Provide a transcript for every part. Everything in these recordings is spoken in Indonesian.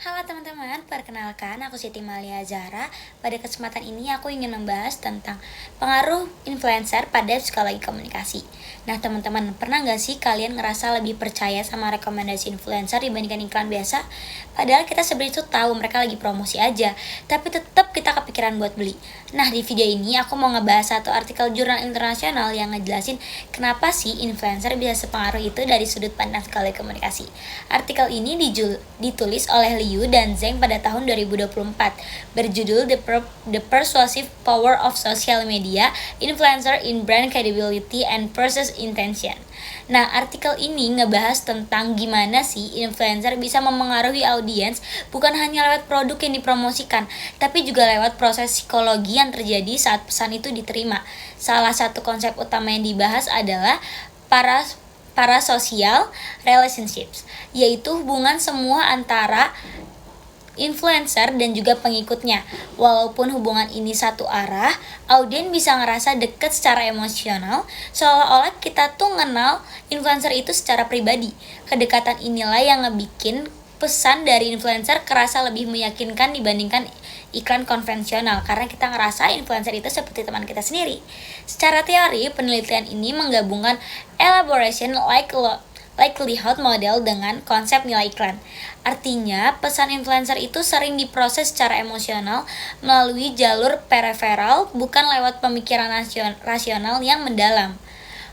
Halo teman-teman, perkenalkan aku Siti Malia Zahra. Pada kesempatan ini aku ingin membahas tentang pengaruh influencer pada psikologi komunikasi. Nah teman-teman, pernah nggak sih kalian ngerasa lebih percaya sama rekomendasi influencer dibandingkan iklan biasa? Padahal kita sebenarnya tuh tahu mereka lagi promosi aja, tapi tetap kita kepikiran buat beli. Nah di video ini aku mau ngebahas satu artikel jurnal internasional yang ngejelasin kenapa sih influencer bisa sepengaruh itu dari sudut pandang psikologi komunikasi. Artikel ini ditulis oleh Liu dan Zheng pada tahun 2024, berjudul The Persuasive Power of Social Media, Influencer in Brand Credibility and Purchase Intention. Nah, artikel ini ngebahas tentang gimana sih influencer bisa memengaruhi audiens bukan hanya lewat produk yang dipromosikan, tapi juga lewat proses psikologi yang terjadi saat pesan itu diterima. Salah satu konsep utama yang dibahas adalah parasocial relationships, yaitu hubungan semua antara influencer dan juga pengikutnya. Walaupun hubungan ini satu arah, audiens bisa ngerasa deket secara emosional, seolah-olah kita tuh kenal influencer itu secara pribadi. Kedekatan inilah yang ngebikin pesan dari influencer kerasa lebih meyakinkan dibandingkan iklan konvensional, karena kita ngerasa influencer itu seperti teman kita sendiri. Secara teori, penelitian ini menggabungkan elaboration likelihood model dengan konsep nilai iklan. Artinya, pesan influencer itu sering diproses secara emosional melalui jalur peripheral, bukan lewat pemikiran rasional yang mendalam.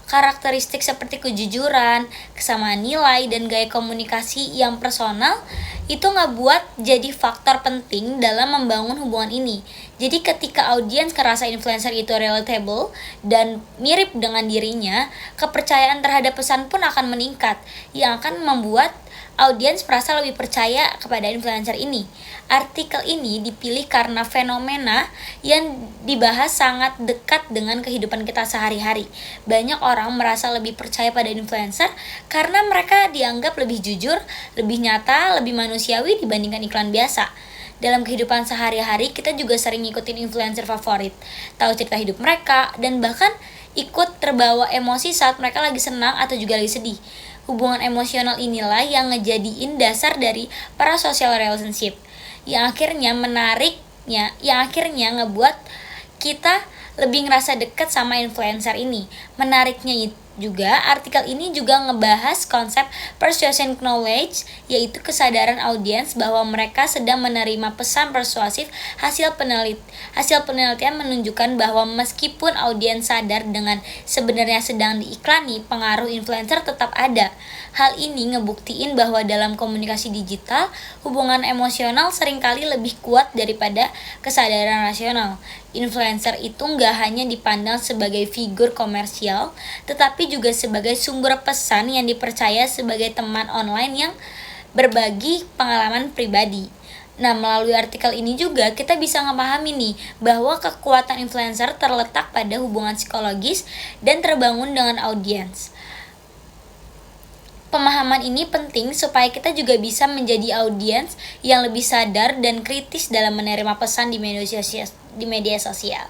Karakteristik seperti kejujuran, kesamaan nilai, dan gaya komunikasi yang personal itu ngebuat jadi faktor penting dalam membangun hubungan ini. Jadi ketika audiens ngerasa influencer itu relatable dan mirip dengan dirinya, kepercayaan terhadap pesan pun akan meningkat, yang akan membuat audiens merasa lebih percaya kepada influencer ini. Artikel ini dipilih karena fenomena yang dibahas sangat dekat dengan kehidupan kita sehari-hari. Banyak orang merasa lebih percaya pada influencer karena mereka dianggap lebih jujur, lebih nyata, lebih manusiawi dibandingkan iklan biasa. Dalam kehidupan sehari-hari, kita juga sering ngikutin influencer favorit, tahu cerita hidup mereka, dan bahkan ikut terbawa emosi saat mereka lagi senang atau juga lagi sedih. Hubungan emosional inilah yang ngejadiin dasar dari para social relationship, yang akhirnya ngebuat kita lebih ngerasa dekat sama influencer ini. Menariknya juga, artikel ini juga ngebahas konsep persuasion knowledge, yaitu kesadaran audiens bahwa mereka sedang menerima pesan persuasif. Hasil penelitian menunjukkan bahwa meskipun audiens sadar dengan sebenarnya sedang diiklani, pengaruh influencer tetap ada. Hal ini ngebuktiin bahwa dalam komunikasi digital, hubungan emosional seringkali lebih kuat daripada kesadaran rasional. Influencer itu nggak hanya dipandang sebagai figur komersial, tetapi juga sebagai sumber pesan yang dipercaya sebagai teman online yang berbagi pengalaman pribadi. Nah, melalui artikel ini juga kita bisa memahami nih bahwa kekuatan influencer terletak pada hubungan psikologis dan terbangun dengan audiens. Pemahaman ini penting supaya kita juga bisa menjadi audiens yang lebih sadar dan kritis dalam menerima pesan di media sosial.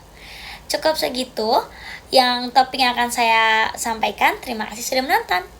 Cukup segitu yang topik yang akan saya sampaikan. Terima kasih sudah menonton.